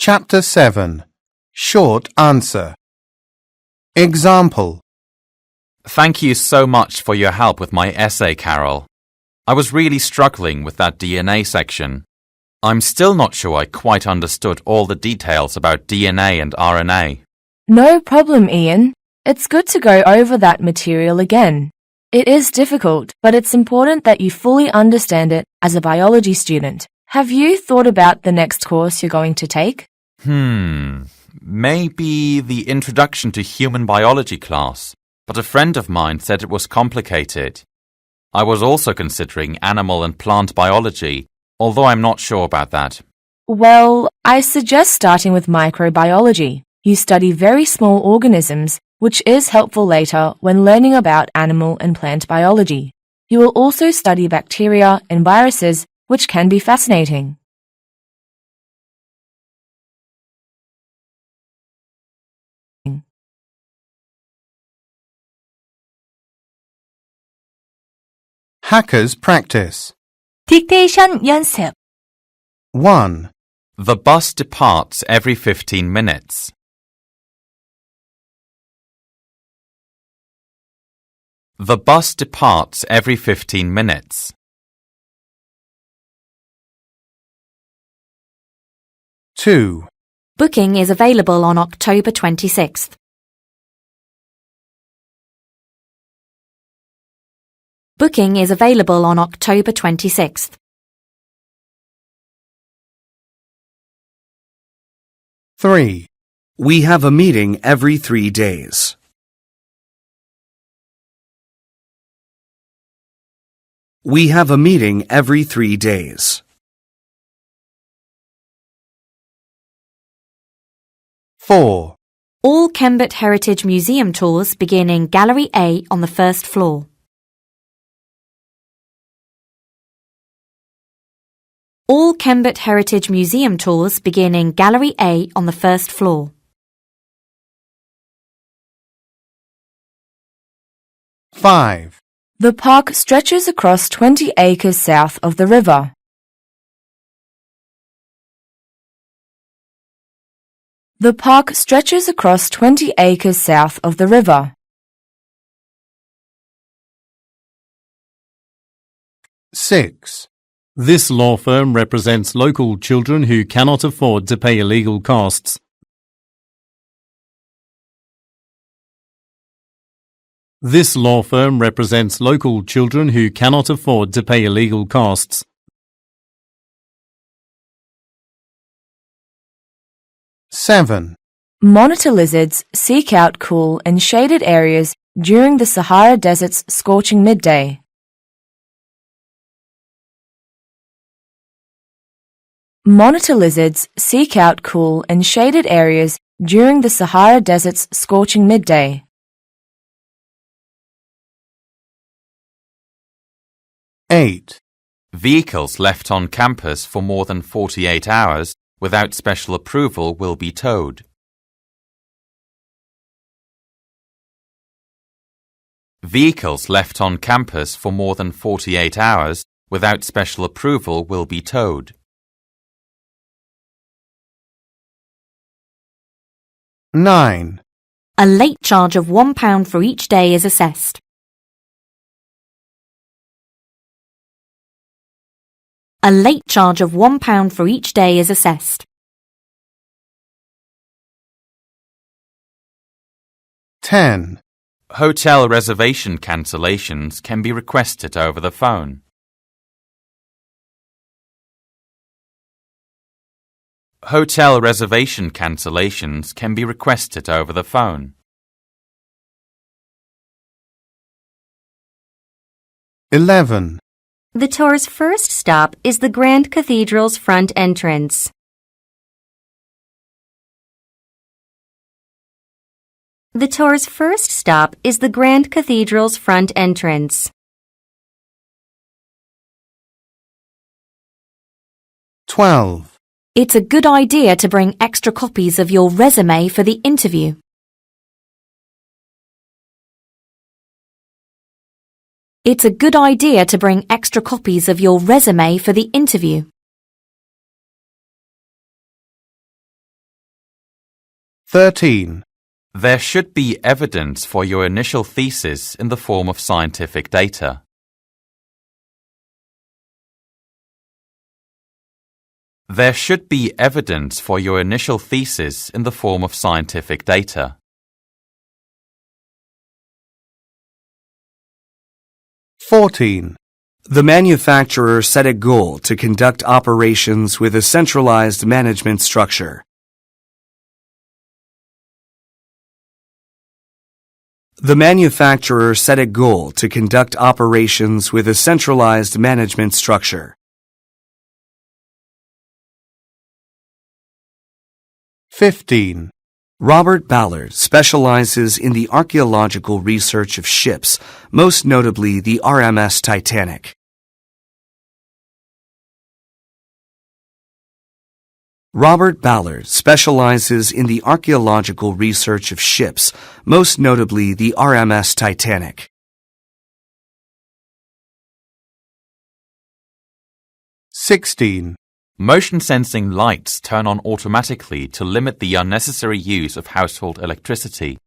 Chapter 7. Short answer. Example. Thank you so much for your help with my essay, Carol. I was really struggling with that DNA section. I'm still not sure I quite understood all the details about DNA and RNA. No problem, Ian. It's good to go over that material again. It is difficult, but it's important that you fully understand it as a biology student. Have you thought about the next course you're going to take? Maybe the Introduction to Human Biology class, but a friend of mine said it was complicated. I was also considering animal and plant biology, although I'm not sure about that. Well, I suggest starting with microbiology. You study very small organisms, which is helpful later when learning about animal and plant biology. You will also study bacteria and viruses, which can be fascinating. Hackers practice. 딕테이션 연습. 1. The bus departs every 15 minutes. The bus departs every 15 minutes. 2. Booking is available on October 26th. Booking is available on October 26th. 3. We have a meeting every 3 days. We have a meeting every 3 days. 4. All Kembert Heritage Museum tours begin in Gallery A on the first floor. All Kembert Heritage Museum tours begin in Gallery A on the first floor. 5. The park stretches across 20 acres south of the river. The park stretches across 20 acres south of the river. 6. This law firm represents local children who cannot afford to pay illegal costs. This law firm represents local children who cannot afford to pay illegal costs. 7. Monitor lizards seek out cool and shaded areas during the Sahara Desert's scorching midday. Monitor lizards seek out cool and shaded areas during the Sahara Desert's scorching midday. 8. Vehicles left on campus for more than 48 hours without special approval will be towed. Vehicles left on campus for more than 48 hours without special approval will be towed. 9. A late charge of £1 for each day is assessed. A late charge of £1 for each day is assessed. 10. Hotel reservation cancellations can be requested over the phone. Hotel reservation cancellations can be requested over the phone. 11. The tour's first stop is the Grand Cathedral's front entrance. The tour's first stop is the Grand Cathedral's front entrance. 12. It's a good idea to bring extra copies of your resume for the interview. It's a good idea to bring extra copies of your resume for the interview. 13. There should be evidence for your initial thesis in the form of scientific data. There should be evidence for your initial thesis in the form of scientific data. 14. The manufacturer set a goal to conduct operations with a centralized management structure. The manufacturer set a goal to conduct operations with a centralized management structure. 15. Robert Ballard specializes in the archaeological research of ships, most notably the RMS Titanic. Robert Ballard specializes in the archaeological research of ships, most notably the RMS Titanic. 16. Motion sensing lights turn on automatically to limit the unnecessary use of household electricity.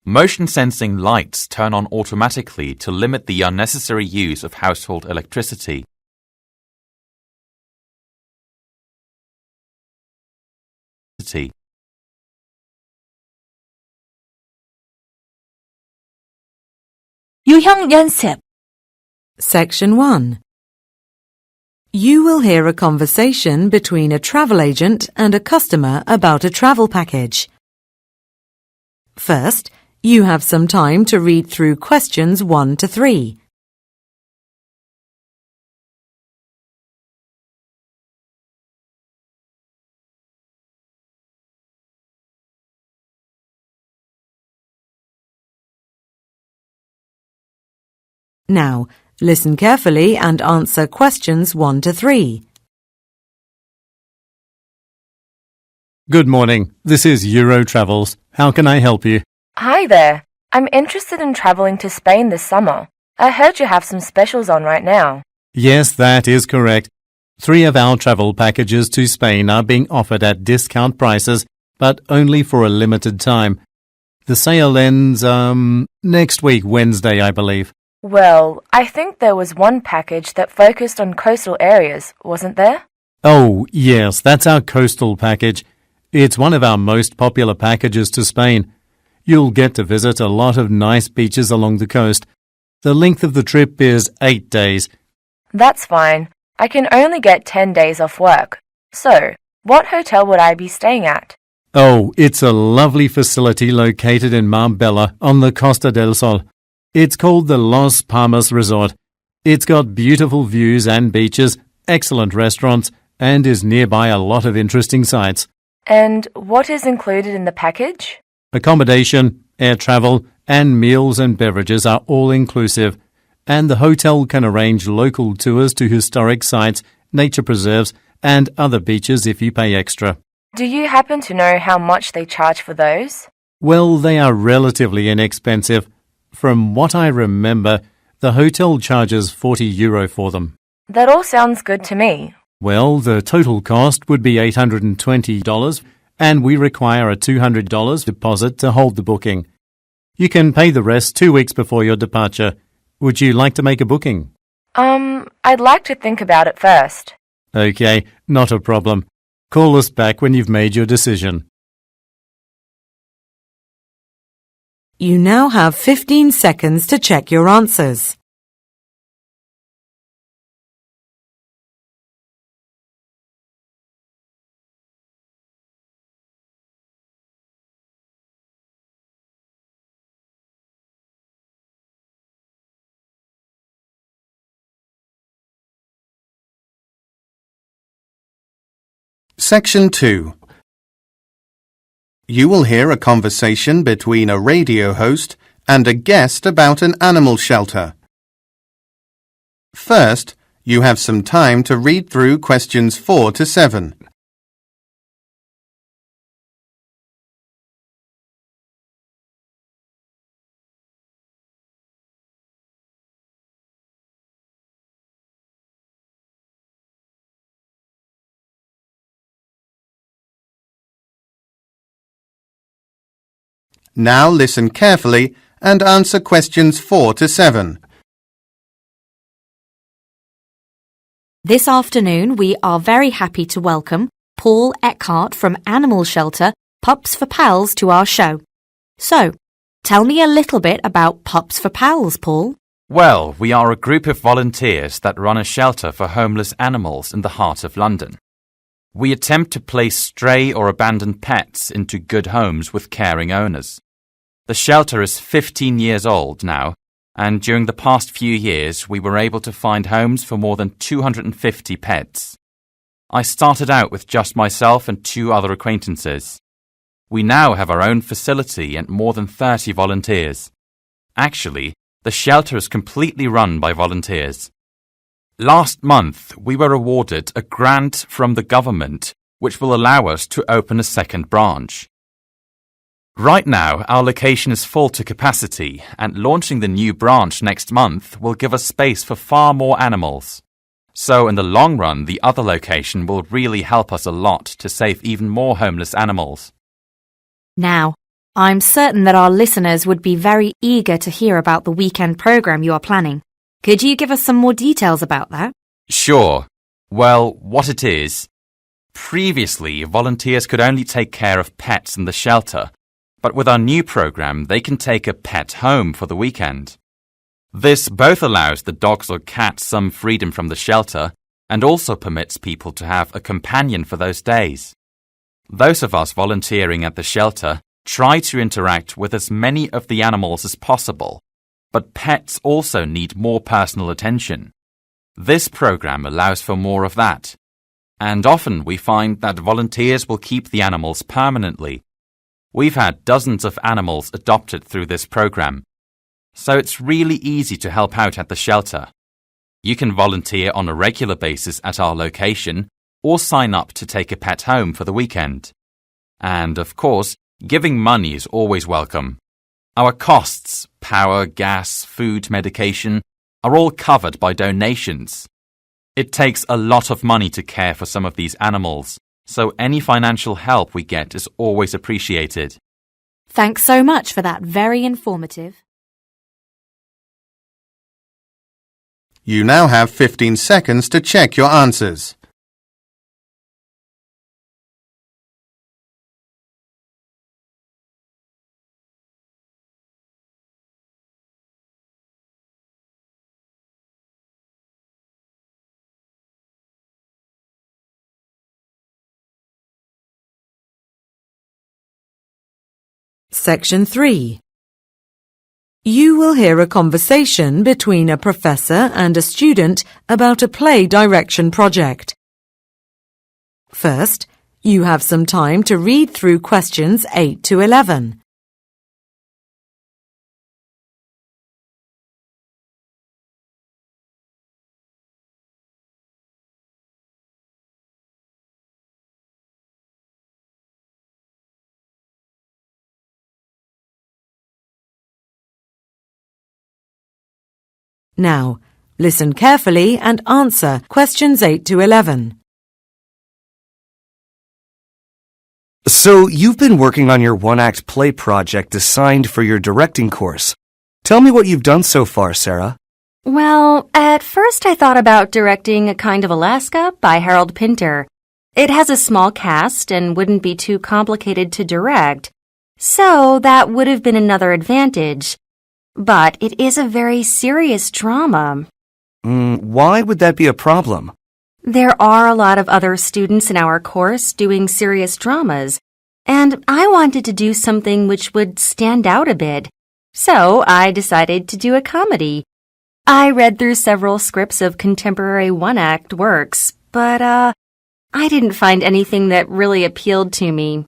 Motion sensing lights turn on automatically to limit the unnecessary use of household electricity. 유형 연습. Section 1. You will hear a conversation between a travel agent and a customer about a travel package. First, you have some time to read through questions 1 to 3. Now, listen carefully and answer questions 1 to 3. Good morning. This is Euro Travels. How can I help you? Hi there. I'm interested in traveling to Spain this summer. I heard you have some specials on right now. Yes, that is correct. 3 of our travel packages to Spain are being offered at discount prices, but only for a limited time. The sale ends, next week, Wednesday, I believe. Well, I think there was one package that focused on coastal areas, wasn't there? Oh, yes, that's our coastal package. It's one of our most popular packages to Spain. You'll get to visit a lot of nice beaches along the coast. The length of the trip is 8 days. That's fine. I can only get 10 days off work. So, what hotel would I be staying at? Oh, it's a lovely facility located in Marbella on the Costa del Sol. It's called the Los Palmas Resort. It's got beautiful views and beaches, excellent restaurants, and is nearby a lot of interesting sites. And what is included in the package? Accommodation, air travel, and meals and beverages are all inclusive, and the hotel can arrange local tours to historic sites, nature preserves, and other beaches if you pay extra. Do you happen to know how much they charge for those? Well, they are relatively inexpensive. From what I remember, the hotel charges €40 for them. That all sounds good to me. Well, the total cost would be $820, and we require a $200 deposit to hold the booking. You can pay the rest 2 weeks before your departure. Would you like to make a booking? I'd like to think about it first. Okay, not a problem. Call us back when you've made your decision. You now have 15 seconds to check your answers. Section 2. You will hear a conversation between a radio host and a guest about an animal shelter. First, you have some time to read through questions 4 to 7. Now listen carefully and answer questions 4 to 7. This afternoon, we are very happy to welcome Paul Eckhart from animal shelter Pups for Pals to our show. So, tell me a little bit about Pups for Pals, Paul. Well, we are a group of volunteers that run a shelter for homeless animals in the heart of London. We attempt to place stray or abandoned pets into good homes with caring owners. The shelter is 15 years old now, and during the past few years we were able to find homes for more than 250 pets. I started out with just myself and 2 other acquaintances. We now have our own facility and more than 30 volunteers. Actually, the shelter is completely run by volunteers. Last month, we were awarded a grant from the government which will allow us to open a second branch. Right now, our location is full to capacity, and launching the new branch next month will give us space for far more animals. So in the long run, the other location will really help us a lot to save even more homeless animals. Now, I'm certain that our listeners would be very eager to hear about the weekend program you are planning. Could you give us some more details about that? Sure. Well, what it is, previously volunteers could only take care of pets in the shelter, but with our new program they can take a pet home for the weekend. This both allows the dogs or cats some freedom from the shelter and also permits people to have a companion for those days. Those of us volunteering at the shelter try to interact with as many of the animals as possible, but pets also need more personal attention. This program allows for more of that, and often we find that volunteers will keep the animals permanently. We've had dozens of animals adopted through this program, so it's really easy to help out at the shelter. You can volunteer on a regular basis at our location or sign up to take a pet home for the weekend. And, of course, giving money is always welcome. Our costs, power, gas, food, medication, are all covered by donations. It takes a lot of money to care for some of these animals, so any financial help we get is always appreciated. Thanks so much for that very informative. You now have 15 seconds to check your answers. Section 3. You will hear a conversation between a professor and a student about a play direction project. First, you have some time to read through questions 8 to 11. Now, listen carefully and answer questions 8 to 11. So, you've been working on your one-act play project assigned for your directing course. Tell me what you've done so far, Sarah. Well, at first I thought about directing A Kind of Alaska by Harold Pinter. It has a small cast and wouldn't be too complicated to direct, so that would have been another advantage. But it is a very serious drama. Why would that be a problem? There are a lot of other students in our course doing serious dramas, and I wanted to do something which would stand out a bit. So I decided to do a comedy. I read through several scripts of contemporary one-act works, but I didn't find anything that really appealed to me.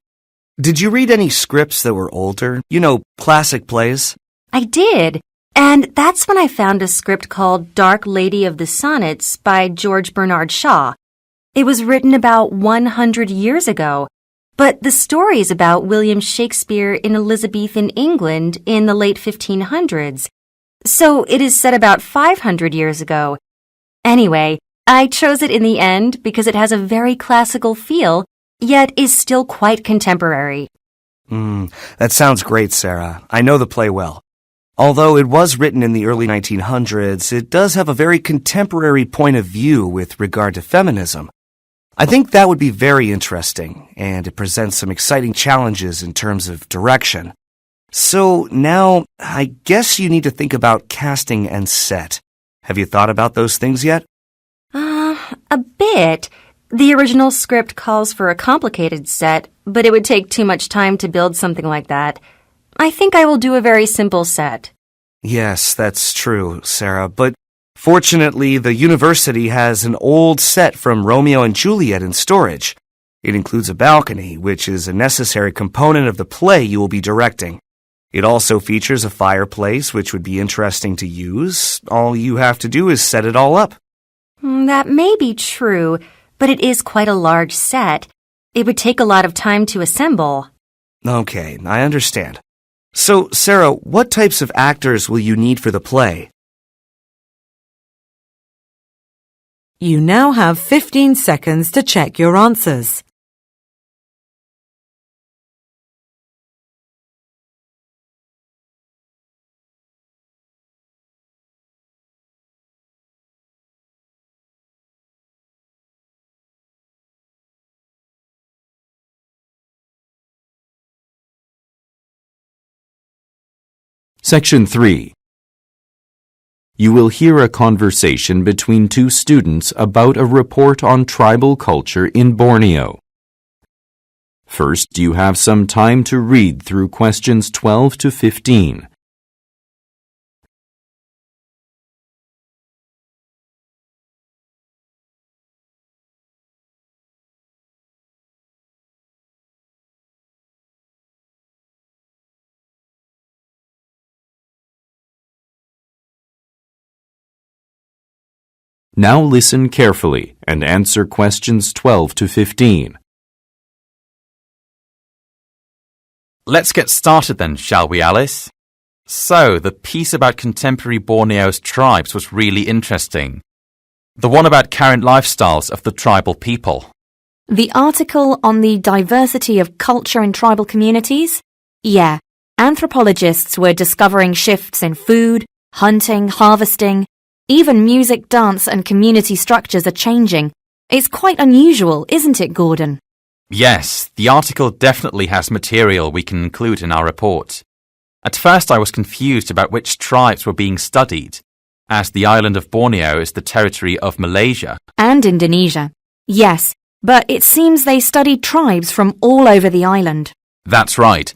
Did you read any scripts that were older? You know, classic plays? I did, and that's when I found a script called Dark Lady of the Sonnets by George Bernard Shaw. It was written about 100 years ago, but the story is about William Shakespeare in Elizabethan England in the late 1500s. So it is set about 500 years ago. Anyway, I chose it in the end because it has a very classical feel, yet is still quite contemporary. That sounds great, Sarah. I know the play well. Although it was written in the early 1900s, it does have a very contemporary point of view with regard to feminism. I think that would be very interesting, and it presents some exciting challenges in terms of direction. So now, I guess you need to think about casting and set. Have you thought about those things yet? A bit. The original script calls for a complicated set, but it would take too much time to build something like that. I think I will do a very simple set. Yes, that's true, Sarah, but fortunately, the university has an old set from Romeo and Juliet in storage. It includes a balcony, which is a necessary component of the play you will be directing. It also features a fireplace, which would be interesting to use. All you have to do is set it all up. That may be true, but it is quite a large set. It would take a lot of time to assemble. Okay, I understand. So, Sarah, what types of actors will you need for the play? You now have 15 seconds to check your answers. Section 3. You will hear a conversation between two students about a report on tribal culture in Borneo. First, you have some time to read through questions 12 to 15. Now listen carefully and answer questions 12 to 15. Let's get started then, shall we, Alice? So, the piece about contemporary Borneo's tribes was really interesting. The one about current lifestyles of the tribal people. The article on the diversity of culture in tribal communities? Yeah, anthropologists were discovering shifts in food, hunting, harvesting. Even music, dance and community structures are changing. It's quite unusual, isn't it, Gordon? Yes, the article definitely has material we can include in our report. At first I was confused about which tribes were being studied, as the island of Borneo is the territory of Malaysia. And Indonesia. Yes, but it seems they studied tribes from all over the island. That's right.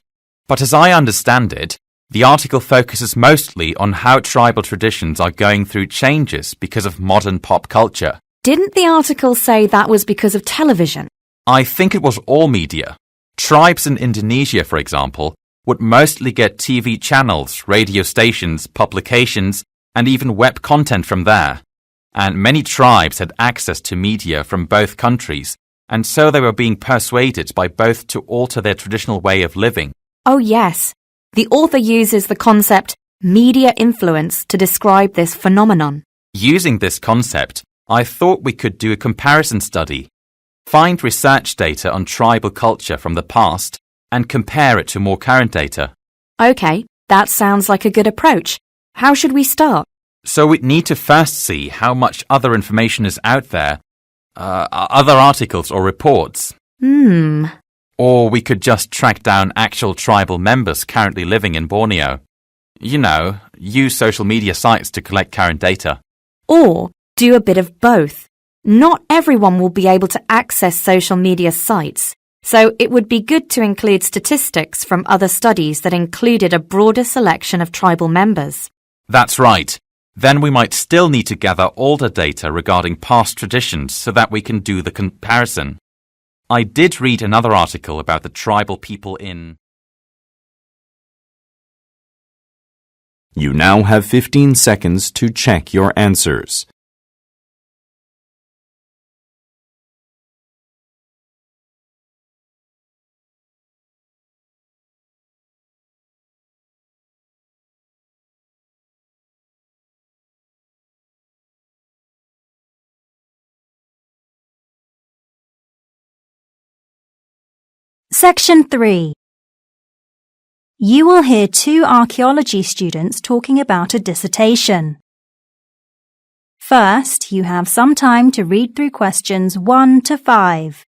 But as I understand it, the article focuses mostly on how tribal traditions are going through changes because of modern pop culture. Didn't the article say that was because of television? I think it was all media. Tribes in Indonesia, for example, would mostly get TV channels, radio stations, publications, and even web content from there. And many tribes had access to media from both countries, and so they were being persuaded by both to alter their traditional way of living. Oh yes. The author uses the concept media influence to describe this phenomenon. Using this concept, I thought we could do a comparison study. Find research data on tribal culture from the past and compare it to more current data. Okay, that sounds like a good approach. How should we start? So we'd need to first see how much other information is out there, other articles or reports. Or we could just track down actual tribal members currently living in Borneo. You know, use social media sites to collect current data. Or do a bit of both. Not everyone will be able to access social media sites, so it would be good to include statistics from other studies that included a broader selection of tribal members. That's right. Then we might still need to gather older data regarding past traditions so that we can do the comparison. I did read another article about the tribal people in... You now have 15 seconds to check your answers. Section 3. You will hear two archaeology students talking about a dissertation. First, you have some time to read through questions 1 to 5.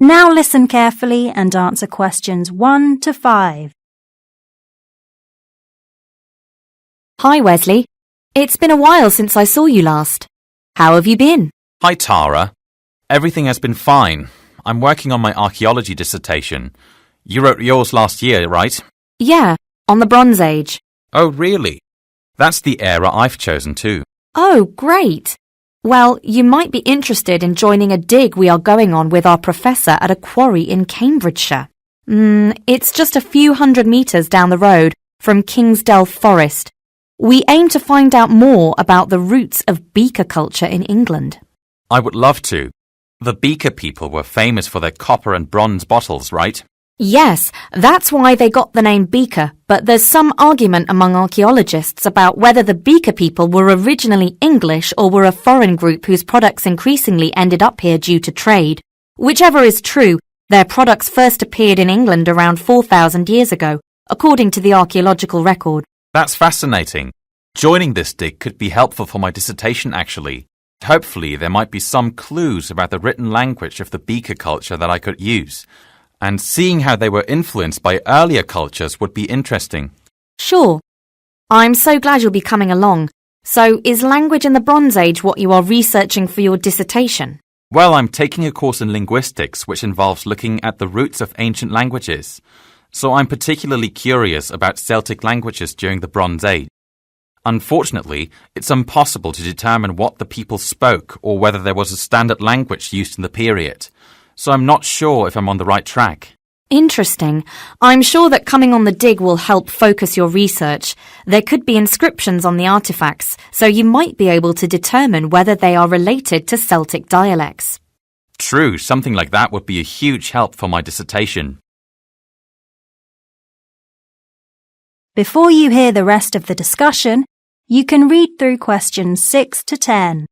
Now listen carefully and answer questions 1 to 5. Hi, Wesley. It's been a while since I saw you last. How have you been? Hi, Tara. Everything has been fine. I'm working on my archaeology dissertation. You wrote yours last year, right? Yeah, on the Bronze Age. Oh, really? That's the era I've chosen too. Oh, great. Well, you might be interested in joining a dig we are going on with our professor at a quarry in Cambridgeshire. It's just a few hundred metres down the road from Kingsdale Forest. We aim to find out more about the roots of beaker culture in England. I would love to. The beaker people were famous for their copper and bronze bottles, right? Yes, that's why they got the name beaker, but there's some argument among archaeologists about whether the beaker people were originally English or were a foreign group whose products increasingly ended up here due to trade. Whichever is true, their products first appeared in England around 4,000 years ago, according to the archaeological record. That's fascinating. Joining this dig could be helpful for my dissertation, actually. Hopefully, there might be some clues about the written language of the beaker culture that I could use. And seeing how they were influenced by earlier cultures would be interesting. Sure. I'm so glad you'll be coming along. So, is language in the Bronze Age what you are researching for your dissertation? Well, I'm taking a course in linguistics which involves looking at the roots of ancient languages. So I'm particularly curious about Celtic languages during the Bronze Age. Unfortunately, it's impossible to determine what the people spoke or whether there was a standard language used in the period. So I'm not sure if I'm on the right track. Interesting. I'm sure that coming on the dig will help focus your research. There could be inscriptions on the artifacts, so you might be able to determine whether they are related to Celtic dialects. True, something like that would be a huge help for my dissertation. Before you hear the rest of the discussion, you can read through questions 6 to 10.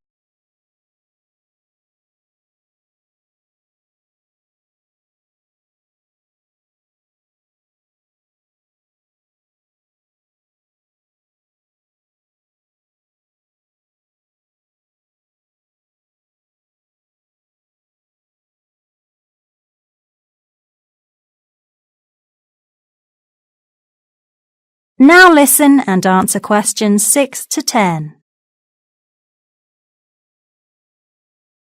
Now listen and answer questions 6 to 10.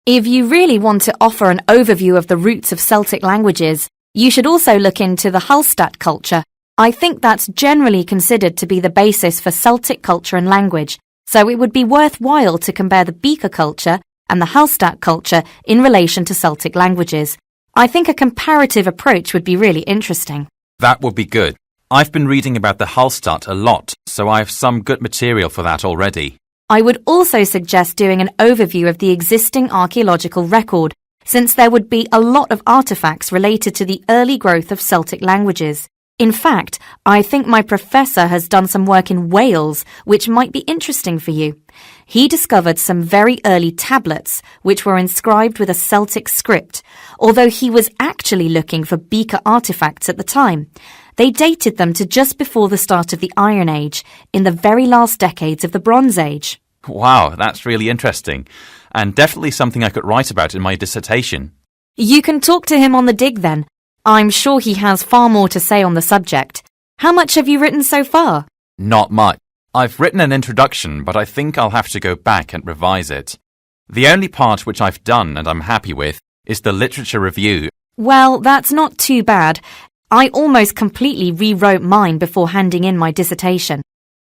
If you really want to offer an overview of the roots of Celtic languages, you should also look into the Hallstatt culture. I think that's generally considered to be the basis for Celtic culture and language, so it would be worthwhile to compare the beaker culture and the Hallstatt culture in relation to Celtic languages. I think a comparative approach would be really interesting. That would be good. I've been reading about the Hallstatt a lot, so I have some good material for that already. I would also suggest doing an overview of the existing archaeological record, since there would be a lot of artifacts related to the early growth of Celtic languages. In fact, I think my professor has done some work in Wales, which might be interesting for you. He discovered some very early tablets, which were inscribed with a Celtic script, although he was actually looking for beaker artifacts at the time. They dated them to just before the start of the Iron Age, in the very last decades of the Bronze Age. Wow, that's really interesting, and definitely something I could write about in my dissertation. You can talk to him on the dig then. I'm sure he has far more to say on the subject. How much have you written so far? Not much. I've written an introduction, but I think I'll have to go back and revise it. The only part which I've done and I'm happy with is the literature review. Well, that's not too bad. I almost completely rewrote mine before handing in my dissertation.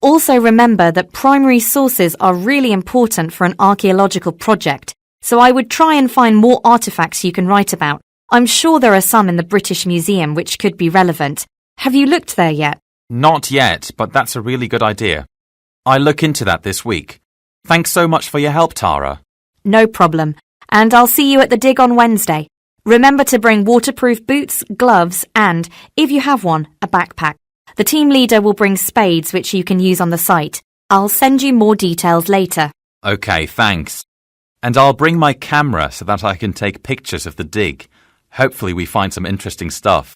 Also remember that primary sources are really important for an archaeological project, so I would try and find more artifacts you can write about. I'm sure there are some in the British Museum which could be relevant. Have you looked there yet? Not yet, but that's a really good idea. I'll look into that this week. Thanks so much for your help, Tara. No problem. And I'll see you at the dig on Wednesday. Remember to bring waterproof boots, gloves, and, if you have one, a backpack. The team leader will bring spades which you can use on the site. I'll send you more details later. Okay, thanks. And I'll bring my camera so that I can take pictures of the dig. Hopefully we find some interesting stuff.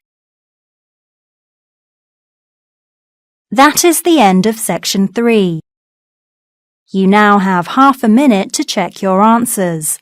That is the end of section 3. You now have half a minute to check your answers.